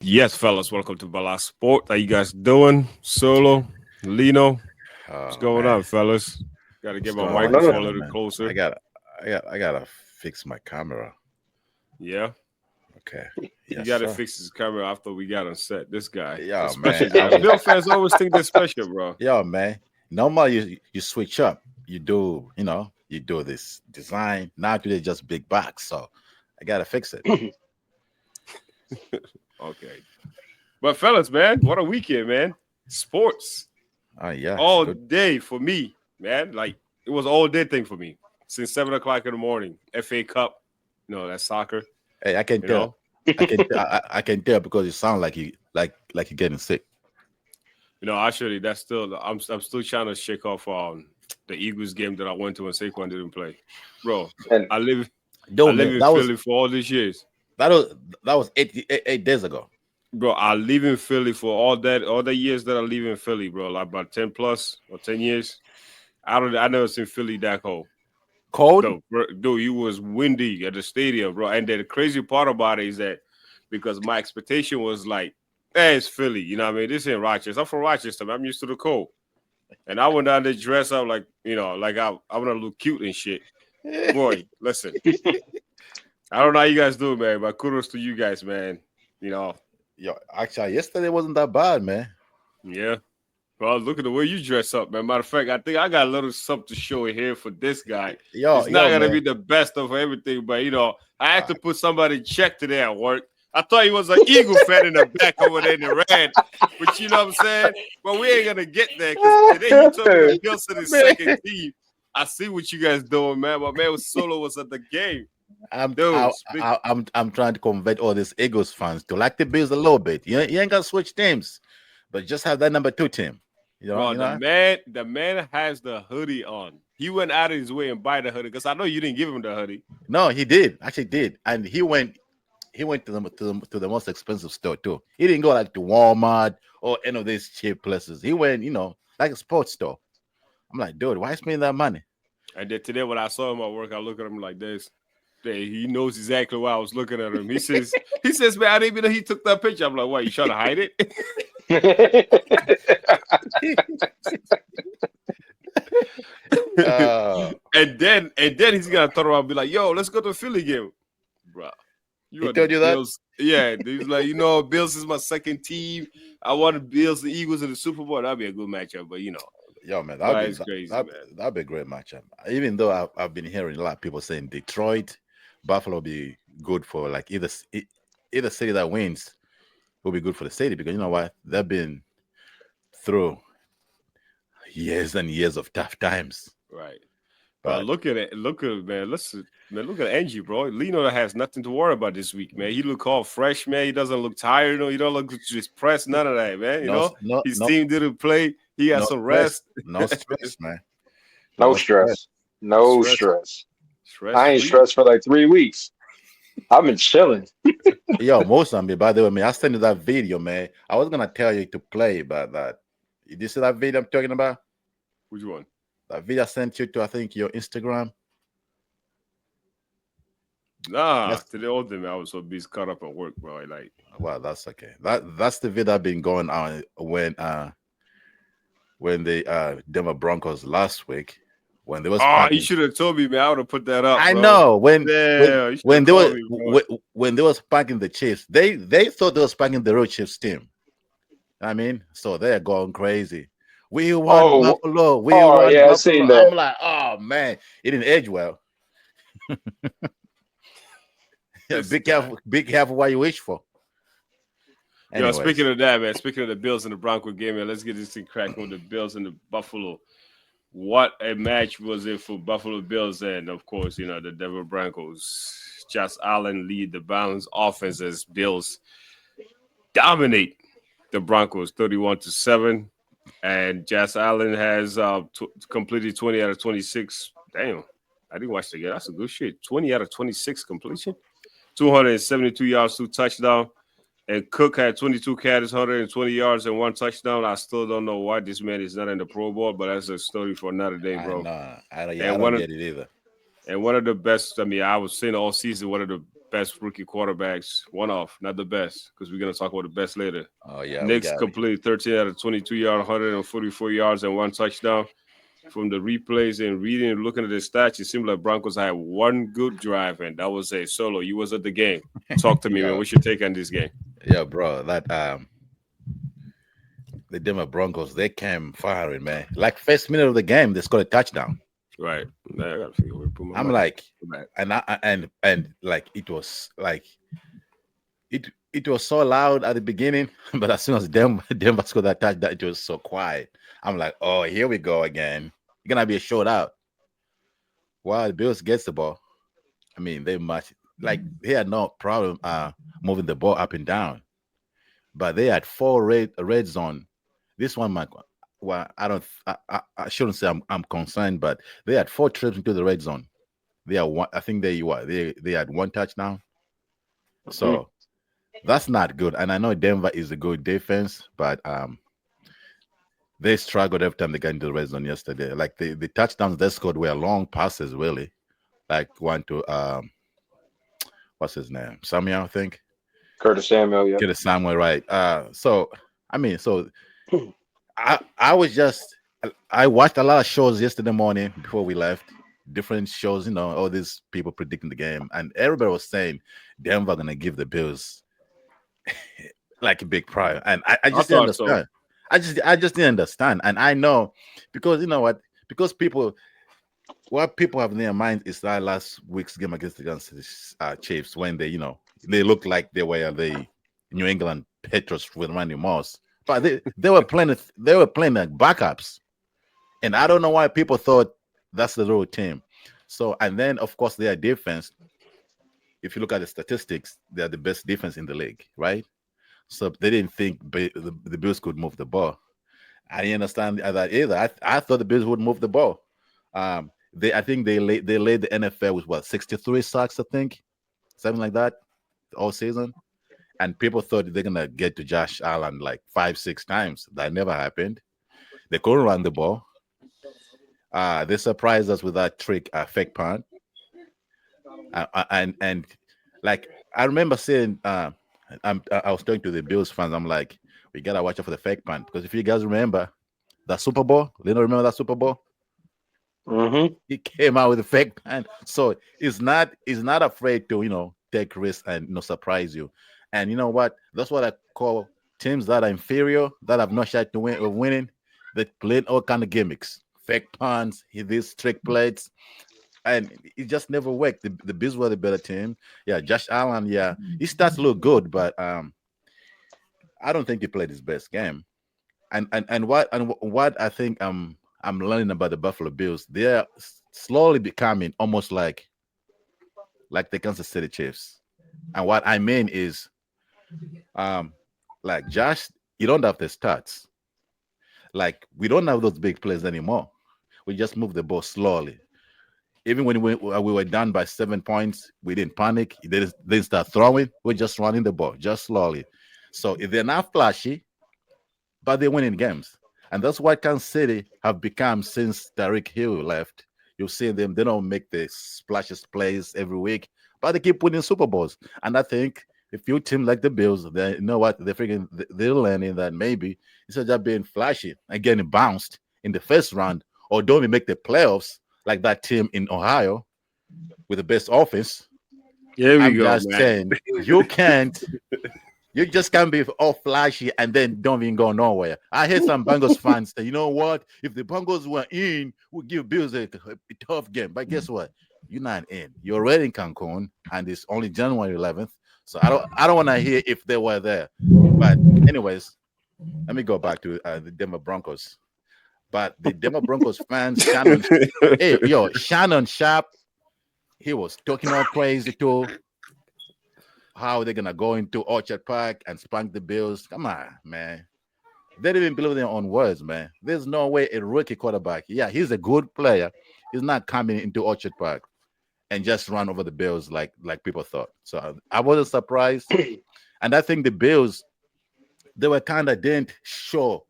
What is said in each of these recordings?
Yes, fellas, welcome to Bala Sport. How you guys doing? Solo, Lino, what's Oh going on, man, fellas? Got to what's get my going Going on, on? microphone a little gentlemen? closer. I gotta fix my camera. Yeah, Okay, he yes, got to sir. fix his camera after we got on set. This guy, a Yeah, man. special guy. Bill fans always think they're special, bro. Yeah, man. Normally you switch up. You do this design. Now today just big box. So I gotta fix it. Okay, but fellas, man, what a weekend, man. Sports Oh yeah, it's all good. day for me, man. Like it was all day thing for me since 7 o'clock in the morning. FA Cup, that's soccer. Hey, I can You tell. know, I can tell because you sound like you're getting sick. Actually, that's still I'm still trying to shake off the Eagles game that I went to when Saquon didn't play, bro. And I live I No, live man, in Philly for all these years, that was that was 8 days ago. bro. I live in Philly for all the years that I live in Philly, bro. Like about 10 plus or 10 years. I never seen Philly that cold. Cold? No, bro, dude, it was windy at the stadium, bro. And then the crazy part about it is that because my expectation was like, hey, it's Philly, you know what I mean? This ain't Rochester. I'm from Rochester, man. I'm used to the cold. And I went down there dressed up like, like I want to look cute and shit. Boy, listen, I don't know how you guys do, man, but kudos to you guys, man. You know, Yo, actually, yesterday wasn't that bad, man. yeah. Well, look at the way you dress up, man. Matter of fact, I think I got a little something to show here for this guy. Yo, It's not yo, gonna man. be the best of everything, but I had Uh, to put somebody in check today at work. I thought he was an Eagle fan in the back over there in the red, but you know what I'm saying? But we ain't gonna get there because today you told me the Bills are the man, second team. I see what you guys doing, man. My man was Solo was at the game, I'm dude. I, I'm trying to convert all these Eagles fans to like the Bills a little bit. You ain't got to switch teams, but just have that number two team. Bro, You the know. man has the hoodie on. He went out of his way and buy the hoodie because I know you didn't give him the hoodie. No, he did actually did, and he went to the most expensive store too. He didn't go like to Walmart or any of these cheap places. He went, like a sports store. I'm like, dude, why spending that money? And then today when I saw him at work, I look at him like this. Hey, he knows exactly why I was looking at him. He says, man, I didn't even know he took that picture. I'm like, what, you trying to hide it? uh, and then he's gonna turn around and be like, yo, let's go to the Philly game. Bro. You he are the told you that? Bills. Yeah, he's like, Bills is my second team. I want the Bills, the Eagles in the Super Bowl. That'd be a good matchup, but Yo, man, but it's crazy, man. that'd be a great matchup. Even though I've been hearing a lot of people saying Detroit, Buffalo be good for like either city that wins will be good for the city because you know what, they've been through years and years of tough times. Right. But But look at it. Look at it, man. Look at Angie, bro. Lino has nothing to worry about this week, man. He look all fresh, man. He doesn't look tired. He don't look just pressed. None of that, man. no, no, His no, team didn't play. He got no some stress, rest. no stress, man, no no stress. stress. No Stress, stress. stress I ain't free. stressed for like 3 weeks. I've been chilling. Yo, most of me, by the way, man, I sent you that video, man. I was gonna tell you to play, but did you see that video I'm talking about? Which one? That video I sent you to, I think, your Instagram. Nah, That's to the old man, I was so busy caught up at work, bro. Like, well, that's okay. That's the video I've been going on when the Denver Broncos last week when they was you packing. should have told me, man. I would have put that up, I bro. know Damn, you should have called me, bro. when they was packing the Chiefs, they thought they was packing the real Chiefs team. I mean, so they're going crazy. We won Oh, Buffalo. We oh won yeah, I Buffalo. seen I'm that. like, oh man, it didn't age well. This Be guy. careful, be careful what you wish for. Yo, speaking Anyways, of that, man. Speaking of the Bills and the Bronco game, man. Let's get this thing cracking with the Bills and the Buffalo. What a match was it for Buffalo Bills and, of course, the Denver Broncos. Josh Allen lead the balanced offense as Bills dominate the Broncos 31-7. And Josh Allen has completed 20 out of 26. Damn, I didn't watch the game. That's a good shit. 20 out of 26 completion. 272 yards, 2 touchdowns. And Cook had 22 carries, 120 yards, and 1 touchdown. I still don't know why this man is not in the Pro Bowl, but that's a story for another day, I bro. know, I And don't one of get it either. and one of the best. I mean, I was saying all season one of the best rookie quarterbacks. One off, not the best, because we're gonna talk about the best later. Oh yeah, we Knicks got it. completed 13 out of 22 yard, 144 yards, and one touchdown. From the replays and reading and looking at the stats, it seemed like Broncos had one good drive, and that was a solo. You was at the game. Talk to me, man. Yeah, What's your take on this game? yeah, bro. That the Denver Broncos, they came firing, man. Like first minute of the game, they scored a touchdown. Right. Now I gotta figure out where to put my I'm mic. like, Back. and like it was like it was so loud at the beginning, but as soon as Denver scored that touchdown, it was so quiet. I'm like, oh, here we go again. It's gonna be a shootout. While the Bills gets the ball, I mean, they much like they had no problem moving the ball up and down, but they had four red zone. This one, my well, I don't, I shouldn't say I'm concerned, but they had four trips into the red zone. They are one. I think they had one touchdown. Mhm. So that's not good. And I know Denver is a good defense, but they struggled every time they got into the red zone yesterday. Like the touchdowns they scored were long passes, really. Like one to what's his name? Samuel, I think. Curtis Samuel, yep. Get it somewhere right. So I mean, so I was just I watched a lot of shows yesterday morning before we left. Different shows, all these people predicting the game, and everybody was saying Denver gonna give the Bills like a big prize, and I I just didn't thought so. understand. I just didn't understand, and I know because you know what? Because what people have in their mind is that last week's game against the Chiefs when they looked like they were the New England Patriots with Randy Moss, but they were playing like backups, and I don't know why people thought that's the real team. So and then of course their defense. If you look at the statistics, they're the best defense in the league, right? So they didn't think the Bills could move the ball. I didn't understand that either. I thought the Bills would move the ball. I think they led the NFL with what 63 sacks, I think, something like that, all season. And people thought they're gonna get to Josh Allen like 5 6 times. That never happened. They couldn't run the ball. They surprised us with that trick, fake punt. And like I remember saying, I was talking to the Bills fans. I'm like, we gotta watch out for the fake punt because if you guys remember the Super Bowl, Lino, remember that Super Bowl? Hmm. He came out with a fake punt, so he's not afraid to take risks and surprise you. And you know what? That's what I call teams that are inferior, that have no shot to win of winning. They played all kind of gimmicks, fake punts, these trick plays, and it just never worked. The Bills were the better team. Yeah, Josh Allen. Yeah, his stats look good, but I don't think he played his best game. And what I think I'm learning about the Buffalo Bills, they're slowly becoming almost like the Kansas City Chiefs. And what I mean is, um, like Josh, you don't have the stats. Like we don't have those big plays anymore. We just move the ball slowly. Even when we were down by 7 points, we didn't panic. They didn't start throwing. We're just running the ball just slowly. So if they're not flashy, but they're winning games. And that's what Kansas City have become since Tariq Hill left. You'll see them, they don't make the splashes plays every week, but they keep winning Super Bowls. And I think a few teams like the Bills, they you know what, they're learning that maybe instead of just being flashy and getting bounced in the first round, or don't even make the playoffs like that team in Ohio with the best offense. Here we I'm go, just man. saying you just can't be all flashy and then don't even go nowhere. I heard some Bengals fans say, you know what? If the Bengals were in, we'll give Bills a tough game. But guess what? You're not in. You're already in Cancun, and it's only January 11th. So I don't want to hear if they were there. But anyways, let me go back to the Denver Broncos. But the Denver Broncos fans, hey yo, Shannon Sharp, he was talking all crazy too. How they're gonna go into Orchard Park and spank the Bills? Come on, man. They didn't even believe their own words, man. There's no way a rookie quarterback. Yeah, he's a good player. He's not coming into Orchard Park and just run over the Bills like people thought. So I wasn't surprised, and I think the Bills they were kind of didn't show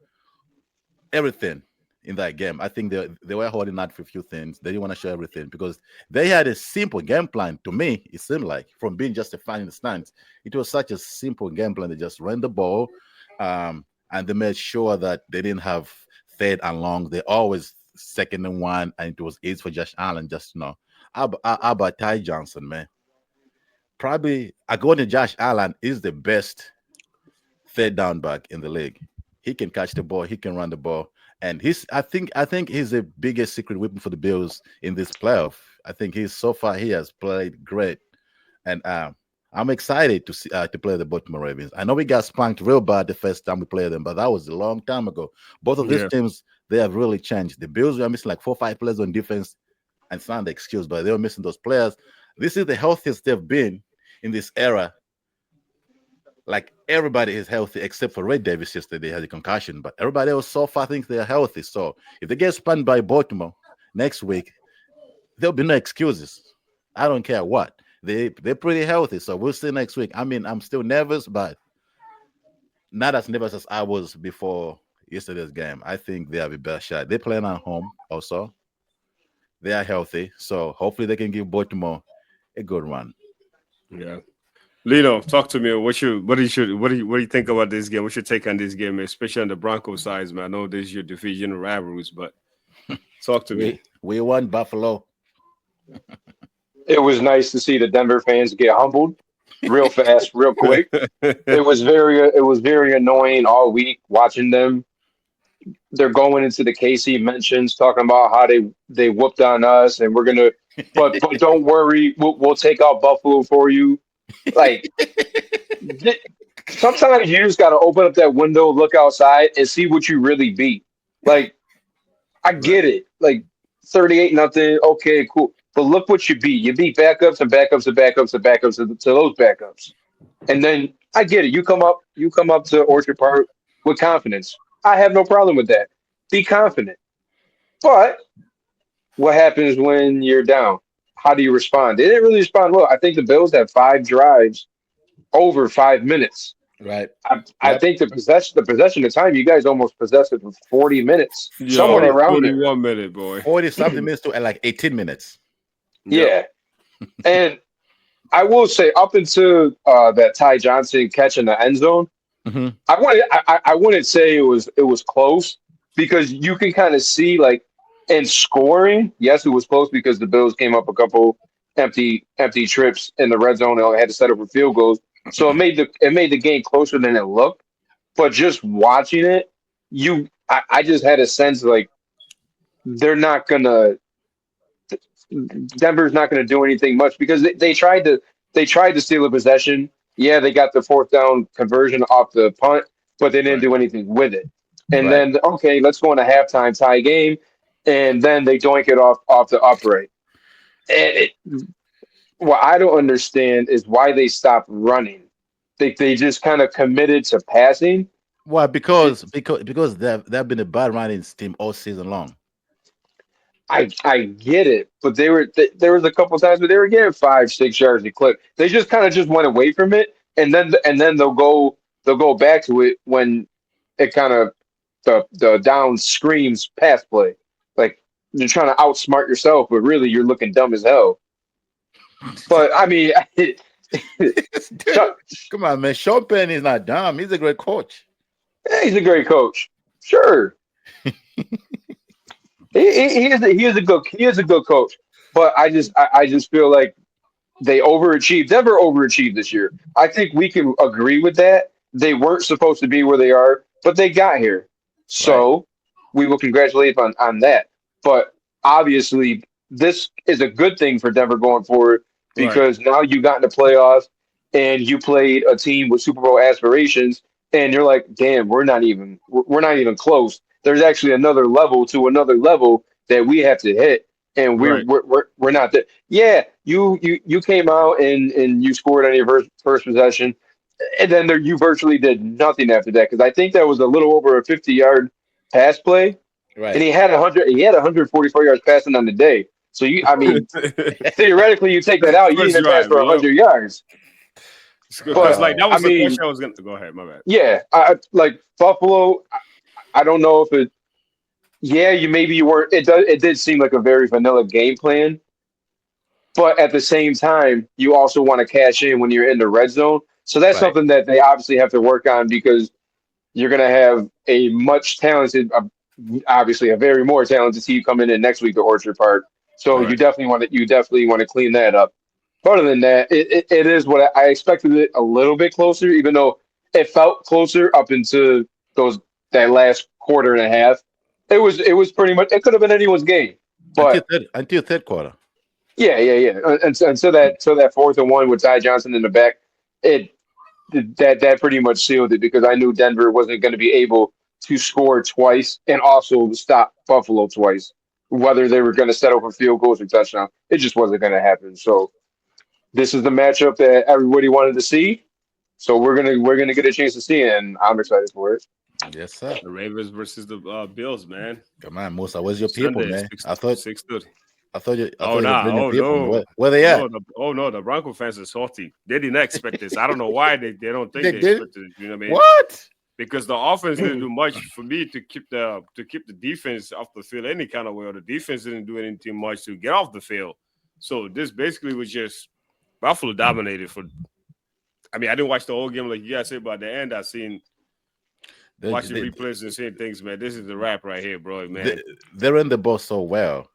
everything. in that game. I think they were holding out for a few things. They didn't want to show everything because they had a simple game plan. To me, it seemed like from being just a fan in the stands, it was such a simple game plan. They just ran the ball, and they made sure that they didn't have third and long. They always second and one, and it was easy for Josh Allen. Just how about Ty Johnson, man? Probably according to Josh Allen, is the best third down back in the league. He can catch the ball, he can run the ball, and I think he's the biggest secret weapon for the Bills in this playoff. I think he's so far he has played great, and I'm excited to see to play the Baltimore Ravens. I know we got spanked real bad the first time we played them, but that was a long time ago. Both of these Yeah. teams they have really changed. The Bills were missing like 4 or 5 players on defense, and it's not the excuse, but they were missing those players. This is the healthiest they've been in this era. Like everybody is healthy except for Ray Davis yesterday had a concussion, but everybody else so far thinks they are healthy. So if they get spun by Baltimore next week, there'll be no excuses. I don't care what. They're pretty healthy. So we'll see next week. I mean, I'm still nervous, but not as nervous as I was before yesterday's game. I think they have a better shot. They're playing at home also. They are healthy. So hopefully they can give Baltimore a good run. Yeah. Lino, talk to me. What do you think about this game? What's your take on this game, especially on the Broncos side, man? I know this is your division rivalries, but talk to me. We won Buffalo. It was nice to see the Denver fans get humbled real fast, real quick. It was very annoying all week watching them. They're going into the KC mentions talking about how they whooped on us and we're gonna, but don't worry, we'll take out Buffalo for you. Like th- sometimes you just got to open up that window, look outside, and see what you really beat. Like I Right. get it, like 38-0. Okay, cool. But look what you beat. You beat backups and backups and backups and backups to those backups. And then I get it. You come up to Orchard Park with confidence. I have no problem with that. Be confident. But what happens when you're down? How do you respond? They didn't really respond well. I think the Bills had 5 drives over 5 minutes. Right. I Yep. think the possession of time, you guys almost possessed it for 40 minutes, Yeah, somewhere 40, almost around there. 41 minute, boy. 40 something minutes to like 18 minutes. Yep. Yeah. And I will say, up until that Ty Johnson catch in the end zone, Hmm. I wouldn't say it was close because you can kind of see like in scoring, yes, it was close because the Bills came up a couple empty trips in the red zone and had to set up for field goals. So it made the game closer than it looked. But just watching it, I just had a sense like they're not gonna Denver's not going to do anything much because they tried to steal a possession. Yeah, they got the fourth down conversion off the punt, but they didn't Right. do anything with it. And Right. then okay, let's go in a halftime tie game, and then they doink it off the upright. And what I don't understand is why they stopped running. They just kind of committed to passing. Well, It, because they've been a bad running team all season long. I get it, but there was a couple times where they were getting 5, 6 yards a clip. They just kind of just went away from it, and then they'll go back to it when it kind of the down screams pass play. Like you're trying to outsmart yourself, but really you're looking dumb as hell. But I mean, Dude, come on, man. Sean Penn is not dumb. He's a great coach. he's a great coach. Sure, he is a good coach. But I just feel like they overachieved. Denver overachieved this year. I think we can agree with that. They weren't supposed to be where they are, but they got here. Right. So we will congratulate on that. But obviously, this is a good thing for Denver going forward Right. because now you got in the playoffs and you played a team with Super Bowl aspirations, and you're like, damn, we're not even close. There's actually another level to another level that we have to hit, and we're Right. we're we're, we're not there. Yeah, you came out and you scored on your first possession, and then you virtually did nothing after that because I think that was a little over a 50-yard pass play, and Right. he had 144 yards passing on the day. So I mean, theoretically, you take that out, you First didn't pass drive, for yep. 100 yards. Because But like that I was the mean, question I was gonna go ahead, my bad. yeah, like Buffalo. I don't know if it. yeah, you weren't. It did seem like a very vanilla game plan, but at the same time, you also want to cash in when you're in the red zone. So that's Right. something that they obviously have to work on because you're going to have a much talented, obviously a very more talented team coming in next week to Orchard Park. So Right. you definitely want to clean that up. But other than that, it is what I expected it a little bit closer, even though it felt closer up into those that last quarter and a half. It was pretty much it could have been anyone's game. But Until third quarter. yeah, yeah, yeah. And so that 4th and 1 with Ty Johnson in the back, it that pretty much sealed it because I knew Denver wasn't going to be able to score twice and also stop Buffalo twice. Whether they were going to settle for field goals or touchdown, it just wasn't going to happen. So this is the matchup that everybody wanted to see. So we're gonna get a chance to see it, and I'm excited for it. Yes, sir. The Ravens versus the Bills, man. Come on, Musa. Where's your people, Sunday, man? 6:30. I Oh thought you were nah, bringing oh people. no, Where they at? no, the Bronco fans are salty. They didn't expect this. I don't know why they don't think They they did? expected it. You know what I mean? What? Because the offense didn't do much for me to keep the defense off the field any kind of way, or the defense didn't do anything much to get off the field. So this basically was just Buffalo dominated for. I mean, I didn't watch the whole game like you guys said, but at the end I seen They, watching they, replays and seeing things, man. This is the wrap right here, bro, man. they ran the ball so well.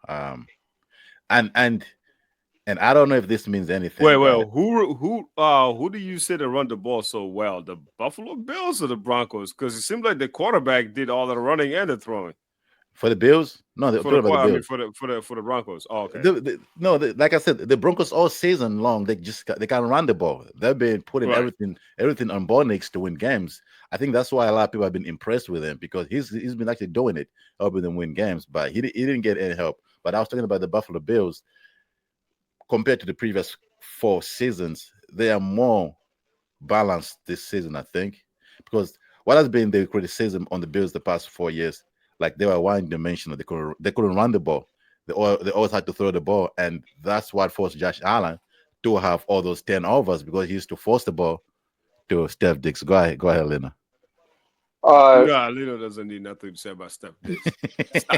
And and I don't know if this means anything, but Who do you say to run the ball so well? The Buffalo Bills or the Broncos? Because it seemed like the quarterback did all the running and the throwing for the Bills, no, for the about the I mean Bills. for the Broncos. Oh, okay, No, like I said, the Broncos all season long they can't run the ball. They've been putting right. everything on ball next to win games. I think that's why a lot of people have been impressed with him because he's been actually doing it, helping them win games. But he didn't get any help. But I was talking about the Buffalo Bills compared to the previous 4 seasons. They are more balanced this season, I think, because what has been the criticism on the Bills the past 4 years, like they were one dimensional. They couldn't run the ball. They always had to throw the ball, and that's what forced Josh Allen to have all those turnovers because he used to force the ball to Steph Diggs. Go ahead, Lena. Uh, Lino doesn't need nothing to say about Steph Diggs.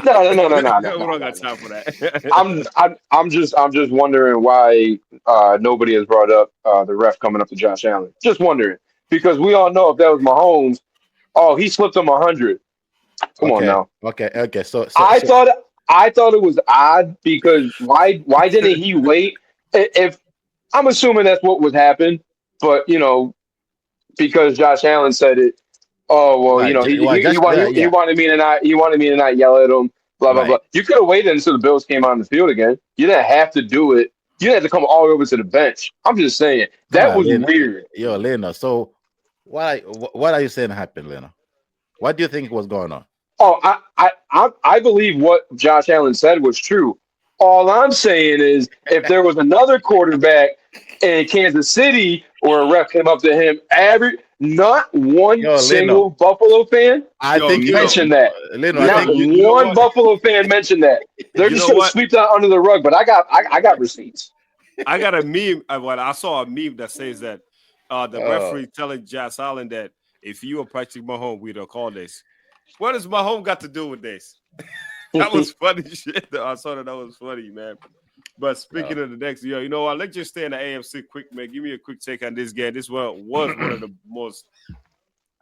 no, no, no, no, we no, no, no, don't no, got no. time for that. I'm just wondering why nobody has brought up the ref coming up to Josh Allen. Just wondering because we all know if that was Mahomes, oh, he slipped him 100. Come on Okay, now. okay. I thought I thought it was odd because why didn't he wait? If I'm assuming that's what would happen, but because Josh Allen said it. Oh well, right, he Josh, wanted he yeah, wanted me to not yell at him. Blah blah blah. right. You could have waited until the Bills came on the field again. You didn't have to do it. You didn't have to come all the way over to the bench. I'm just saying Come that on, was Lena. weird. Yo, Lena. So, what are you saying happened, Lena? What do you think was going on? Oh, I believe what Josh Allen said was true. All I'm saying is if there was another quarterback in Kansas City or a ref came up to him, not one Yo, Lena. single Buffalo fan I Yo, think you know, mentioned that. Leno. I Lino, Not think you know one what? Buffalo fan mentioned that. They're You just know going to what? sweep that under the rug. But I got receipts. I got a meme. I saw a meme that says that the uh, referee telling Josh Allen that if you were Patrick Mahomes, we'd have called this. What does Mahomes got to do with this? That was funny shit. I saw that was funny, man. But uh, speaking of the next, you know what? Let's just stay in the AFC quick, man. Give me a quick take on this game. This one was one of the most.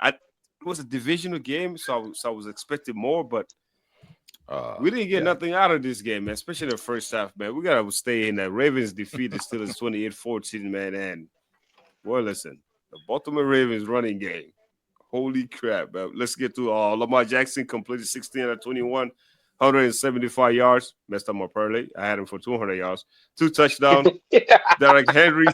It was a divisional game, so I was expecting more, but we didn't get yeah. nothing out of this game, man. Especially the first half, man. We gotta stay in that. Ravens defeated Steelers 28-14, man. And boy, listen, the Baltimore Ravens running game. Holy crap, man. Let's get to Lamar Jackson completed 16 out of 21, 175 yards. Messed up my parlay. I had him for 200 yards. 2 touchdowns. Derek Henry,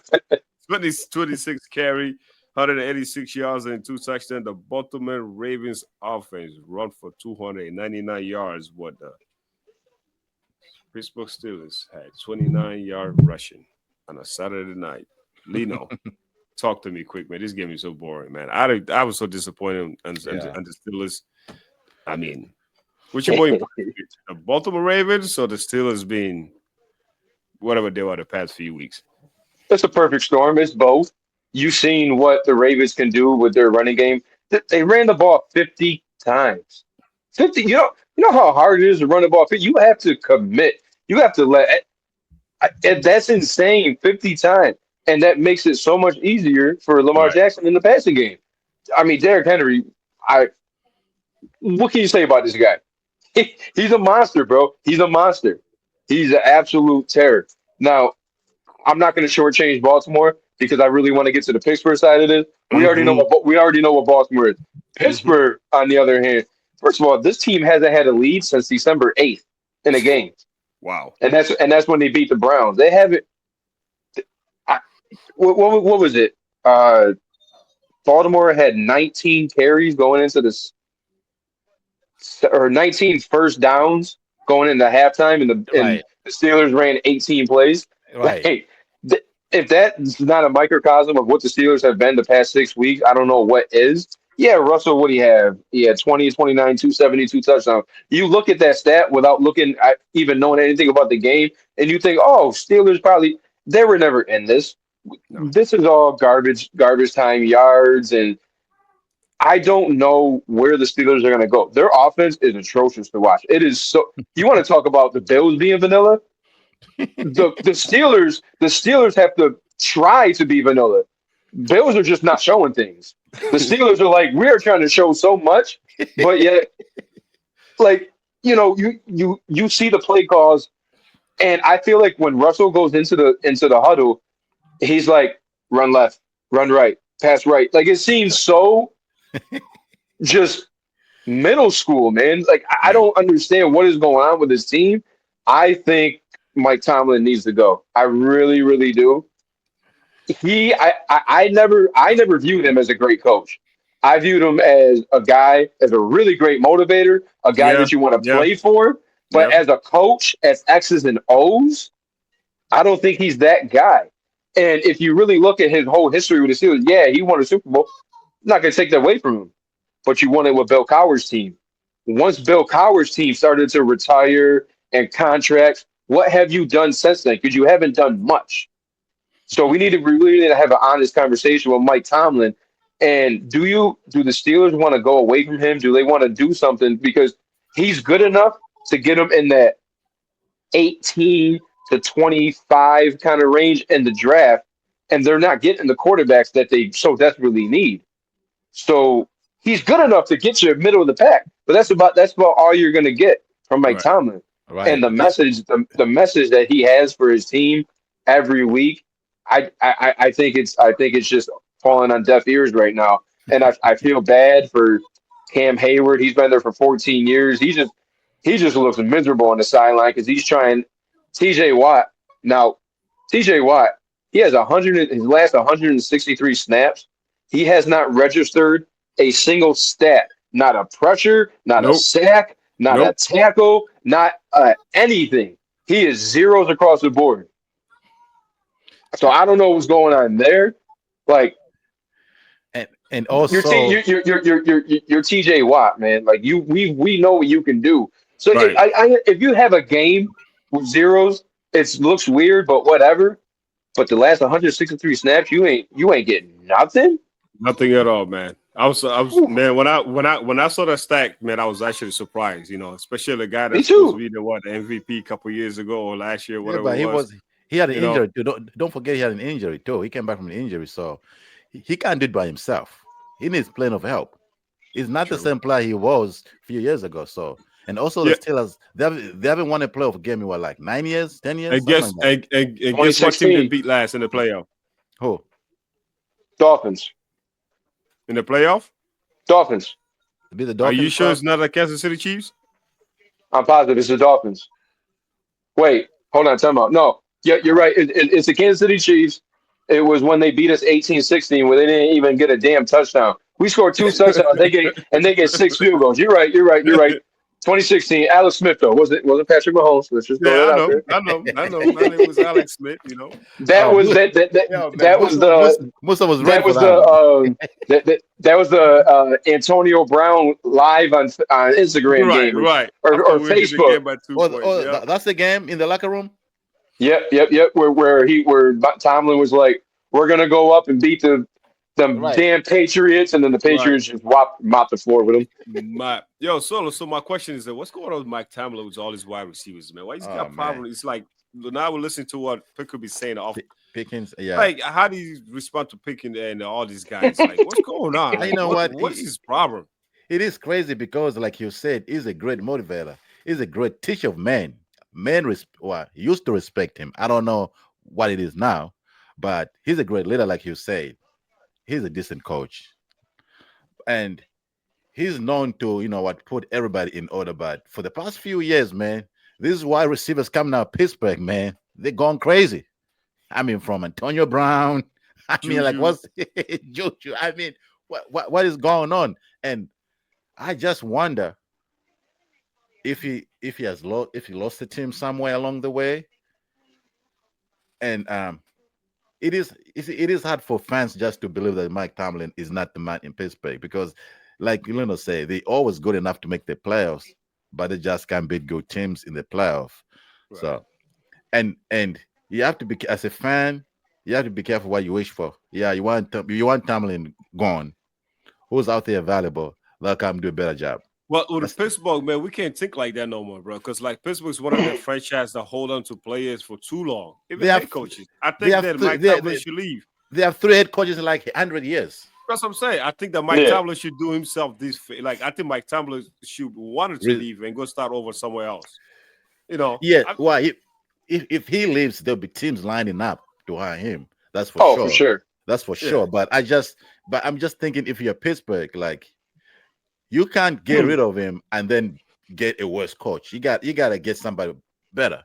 26 carry, 186 yards and 2 touchdowns. The Baltimore Ravens offense run for 299 yards. What the Pittsburgh Steelers had 29-yard rushing on a Saturday night. Lino, talk to me quick, man. This game is so boring, man. I was so disappointed on Yeah. the Steelers. I mean, which are more important, the Baltimore Ravens or the Steelers being whatever they were the past few weeks? It's a perfect storm. It's both. You've seen what the Ravens can do with their running game. They ran the ball 50 times. 50. You know how hard it is to run the ball. You have to commit. You have to and that's insane 50 times. And that makes it so much easier for Lamar Right. Jackson in the passing game. I mean, Derrick Henry, I what can you say about this guy? He's a monster, bro. He's a monster. He's an absolute terror. Now, I'm not going to shortchange Baltimore because I really want to get to the Pittsburgh side of this. Mm-hmm. We already know what Baltimore is. Mm-hmm. Pittsburgh, on the other hand, first of all, this team hasn't had a lead since December 8th in a game, Wow. and that's when they beat the Browns. They haven't. I, what was it? Baltimore had 19 carries going into this, or 19 first downs going into halftime, and Right, the Steelers ran 18 plays. right. Like, if that's not a microcosm of what the Steelers have been the past 6 weeks, I don't know what is. Yeah, Russell, what do you have? He had 20, 29, 272 touchdowns. You look at that stat without looking at even knowing anything about the game, and you think, oh, Steelers probably, they were never in this. No. This is all garbage time yards, and I don't know where the Steelers are going to go. Their offense is atrocious to watch. It is so. You want to talk about the Bills being vanilla? The Steelers have to try to be vanilla. Bills are just not showing things. The Steelers are like, we are trying to show so much, but yet, like, you see the play calls, and I feel like when Russell goes into the huddle, he's like, run left, run right, pass right. Like, it seems so just middle school, man. Like, I don't understand what is going on with this team. I think Mike Tomlin needs to go. I really, really do. I never viewed him as a great coach. I viewed him as a guy, as a really great motivator, a guy Yeah. that you want to Yeah. play for. But Yeah. as a coach, as X's and O's, I don't think he's that guy. And if you really look at his whole history with the Steelers, yeah, he won a Super Bowl. I'm not going to take that away from him. But you won it with Bill Cowher's team. Once Bill Cowher's team started to retire and contracts, what have you done since then? Because you haven't done much. So we really need to have an honest conversation with Mike Tomlin. And do the Steelers want to go away from him? Do they want to do something? Because he's good enough to get them in that 18 to 25 kind of range in the draft, and they're not getting the quarterbacks that they so desperately need. So he's good enough to get you middle of the pack, but that's about all you're going to get from Mike Right. Tomlin. And Right. the message that he has for his team every week, I think it's just falling on deaf ears right now. And I feel bad for Cam Hayward. He's been there for 14 years. He just looks miserable on the sideline because he's trying. TJ Watt now, TJ Watt, he has 100 his last 163 snaps. He has not registered a single stat, not a pressure, not a Nope. sack, not a Nope. tackle, not anything. He is zeros across the board. So I don't know what's going on there. Like, And you're T, also, you're TJ Watt, man. Like, we know what you can do. So Right. if you have a game with zeros, it looks weird, but whatever. But the last 163 snaps, you ain't getting nothing. Nothing at all, man. I was Ooh, man when I saw that stack, man, I was actually surprised, especially the guy me that's supposed to too. be the MVP a couple years ago or last year, yeah, whatever but it was. he had an You know, injury too. Don't forget he had an injury too. He came back from an injury, so he can't do it by himself. He needs plenty of help. He's not the true. same player he was a few years ago. So, and also the Yeah, Steelers, they haven't won a playoff game in what, like 9 years, 10 years, and something guess like that. and guess what team they 2016 beat last in the playoff? Who? Dolphins. In the playoff? Dolphins. To be the Are you Dolphins sure club? it's not the Kansas City Chiefs? I'm positive it's the Dolphins. Wait, hold on, time out. No, yeah, you're right. It's the Kansas City Chiefs. It was when they beat us 18-16, where they didn't even get a damn touchdown. We scored two touchdowns. They get six field goals. You're right. You're right. You're right. 2016, Alex Smith though wasn't Patrick Mahomes. Let's just throw Yeah, that I out know, there. I know, I know. My name was Alex Smith. That Oh, was that yeah, man. that was the Musa was ready that for was that the one. that was the Antonio Brown live on Instagram Right, game right. or After we hit the Facebook. game by 2 points. Oh, Yeah. that's the game in the locker room. Yep. Where Tomlin was like, we're gonna go up and beat the them right. damn Patriots, and then the Right. Patriots just mop the floor with them. So my question is that what's going on with Mike Tomlin with all his wide receivers, man? Why he's Oh got man, problems? It's like now we're listening to what Pick could be saying off. Pickens. Yeah, Like, how do you respond to Picking and all these guys? Like, what's going on? you Like, know what? what is his problem? It is crazy because, like you said, he's a great motivator. He's a great teacher of men. Men used to respect him. I don't know what it is now, but he's a great leader, like you said. He's a decent coach, and he's known to, put everybody in order. But for the past few years, man, these wide receivers coming out of Pittsburgh, man, they're gone crazy. I mean, from Antonio Brown. I mean, like, Juju. what's Juju? I mean, what is going on? And I just wonder if he lost the team somewhere along the way. And it is hard for fans just to believe that Mike Tomlin is not the man in Pittsburgh because, like Lino say, they always good enough to make the playoffs, but they just can't beat good teams in the playoff. Right. So and you have to be, as a fan, you have to be careful what you wish for. Yeah, you want Tomlin gone. Who's out there available? They'll come do a better job. Well, with That's Pittsburgh, man, we can't think like that no more, bro. Because like Pittsburgh's one of the franchises that hold on to players for too long. Even they have head coaches. I they think have that th- Mike Tomlin should leave. they have three head coaches in like 100 years. That's what I'm saying. I think that Mike Yeah. Tomlin should do himself this. Like, I think Mike Tomlin should wanted to Re- leave and go start over somewhere else. Yeah, I, why? If he leaves, there'll be teams lining up to hire him. That's for Oh, for sure. sure. That's for yeah, sure. But I'm just thinking, if you're Pittsburgh, like, you can't get rid of him and then get a worse coach. You gotta get somebody better.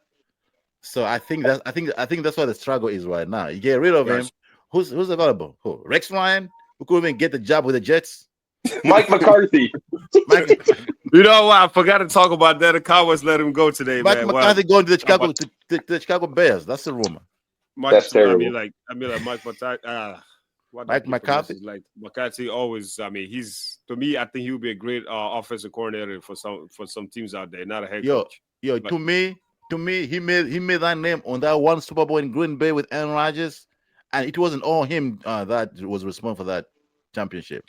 So I think that's what the struggle is right now. You get rid of him. gotcha. Who's available? Who? Rex Ryan, who could even get the job with the Jets. Mike McCarthy. Mike, You know what? I forgot to talk about that. The Cowboys let him go today, Mike man. Well, McCarthy going to the how Chicago about to the Chicago Bears. That's the rumor. Mike? That's terrible. I mean, like Mike McCarthy. What that Mike keep pronouncing? McCarthy. Like McCarthy always. I mean, he's to me. I think he would be a great offensive coordinator for some teams out there, not a head Yo, coach. yo, But to me, he made that name on that one Super Bowl in Green Bay with Aaron Rodgers, and it wasn't all him that was responsible for that championship.